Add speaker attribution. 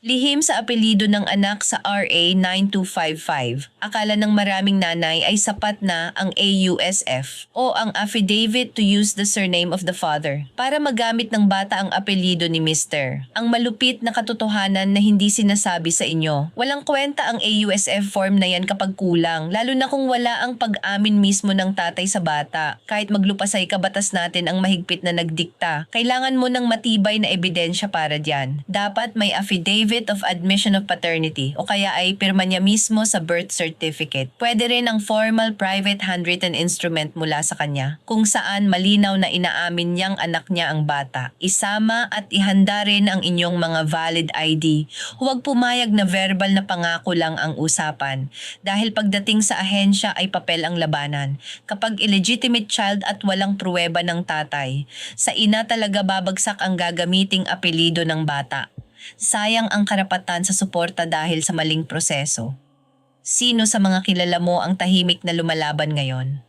Speaker 1: Lihim sa apelyido ng anak sa RA 9255. Akala ng maraming nanay ay sapat na ang AUSF o ang Affidavit to Use the Surname of the Father para magamit ng bata ang apelyido ni Mr. Ang malupit na katotohanan na hindi sinasabi sa inyo. Walang kwenta ang AUSF form na yan kapag kulang, lalo na kung wala ang pag-amin mismo ng tatay sa bata. Kahit maglupasay ka, batas natin ang mahigpit na nagdikta. Kailangan mo ng matibay na ebidensya para diyan. Dapat may affidavit of admission of paternity o kaya ay pirma niya mismo sa birth certificate. Pwede rin ang formal private handwritten instrument mula sa kanya kung saan malinaw na inaamin niyang anak niya ang bata. Isama at ihanda rin ang inyong mga valid ID. Huwag pumayag na verbal na pangako lang ang usapan dahil pagdating sa ahensya ay papel ang labanan. Kapag illegitimate child at walang pruweba ng tatay, sa ina talaga babagsak ang gagamiting apelyido ng bata. Sayang ang karapatan sa suporta dahil sa maling proseso. Sino sa mga kilala mo ang tahimik na lumalaban ngayon?